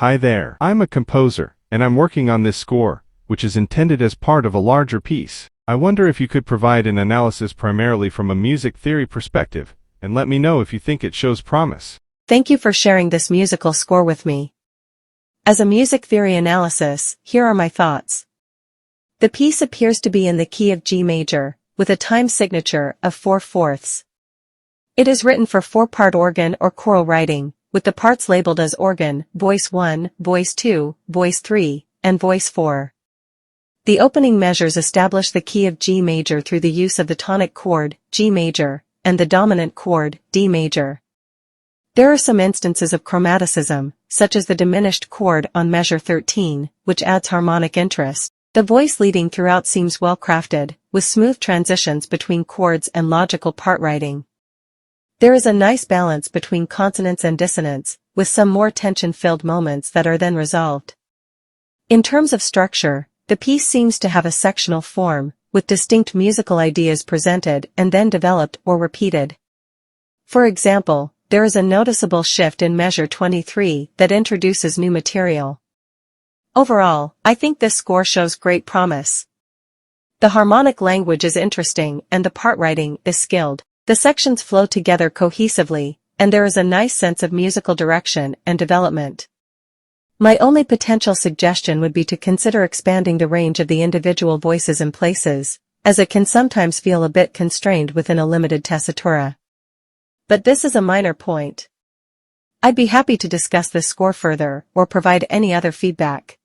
Hi there. I'm a composer, and I'm working on this score, which is intended as part of a larger piece. I wonder if you could provide an analysis primarily from a music theory perspective, and let me know if you think it shows promise. Thank you for sharing this musical score with me. As a music theory analysis, here are my thoughts. The piece appears to be in the key of G major, with a time signature of 4/4. It is written for 4-part organ or choral writing, with the parts labeled as organ, voice 1, voice 2, voice 3, and voice 4. The opening measures establish the key of G major through the use of the tonic chord, G major, and the dominant chord, D major. There are some instances of chromaticism, such as the diminished chord on measure 13, which adds harmonic interest. The voice leading throughout seems well crafted, with smooth transitions between chords and logical part writing. There is a nice balance between consonance and dissonance, with some more tension-filled moments that are then resolved. In terms of structure, the piece seems to have a sectional form, with distinct musical ideas presented and then developed or repeated. For example, there is a noticeable shift in measure 23 that introduces new material. Overall, I think this score shows great promise. The harmonic language is interesting and the part writing is skilled. The sections flow together cohesively, and there is a nice sense of musical direction and development. My only potential suggestion would be to consider expanding the range of the individual voices in places, as it can sometimes feel a bit constrained within a limited tessitura. But this is a minor point. I'd be happy to discuss this score further or provide any other feedback.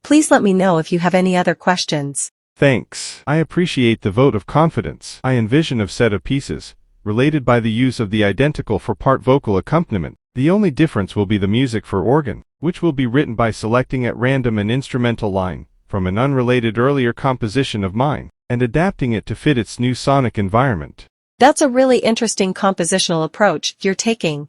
Please let me know if you have any other questions. Thanks. I appreciate the vote of confidence. I envision a set of pieces, related by the use of the identical four-part vocal accompaniment. The only difference will be the music for organ, which will be written by selecting at random an instrumental line, from an unrelated earlier composition of mine, and adapting it to fit its new sonic environment. That's a really interesting compositional approach you're taking.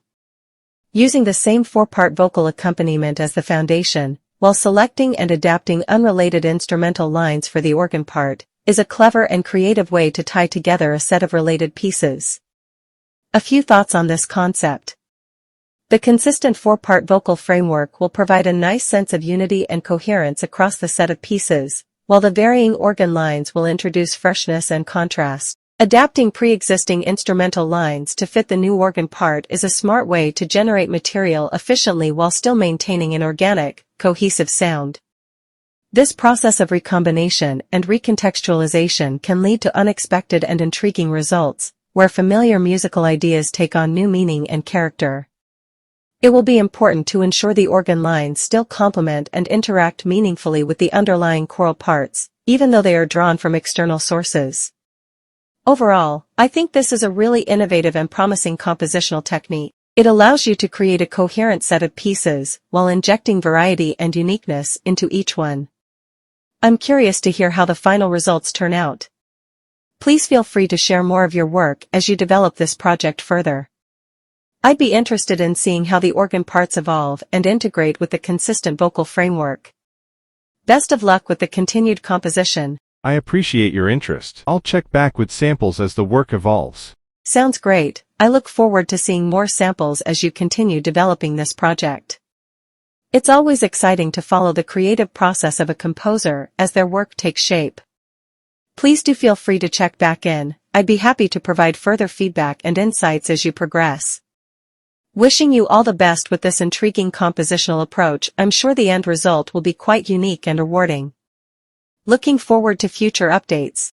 Using the same four-part vocal accompaniment as the foundation, while selecting and adapting unrelated instrumental lines for the organ part, is a clever and creative way to tie together a set of related pieces. A few thoughts on this concept. The consistent four-part vocal framework will provide a nice sense of unity and coherence across the set of pieces, while the varying organ lines will introduce freshness and contrast. Adapting pre-existing instrumental lines to fit the new organ part is a smart way to generate material efficiently while still maintaining an organic, cohesive sound. This process of recombination and recontextualization can lead to unexpected and intriguing results, where familiar musical ideas take on new meaning and character. It will be important to ensure the organ lines still complement and interact meaningfully with the underlying choral parts, even though they are drawn from external sources. Overall, I think this is a really innovative and promising compositional technique. It allows you to create a coherent set of pieces, while injecting variety and uniqueness into each one. I'm curious to hear how the final results turn out. Please feel free to share more of your work as you develop this project further. I'd be interested in seeing how the organ parts evolve and integrate with the consistent vocal framework. Best of luck with the continued composition. I appreciate your interest. I'll check back with samples as the work evolves. Sounds great. I look forward to seeing more samples as you continue developing this project. It's always exciting to follow the creative process of a composer as their work takes shape. Please do feel free to check back in. I'd be happy to provide further feedback and insights as you progress. Wishing you all the best with this intriguing compositional approach. I'm sure the end result will be quite unique and rewarding. Looking forward to future updates.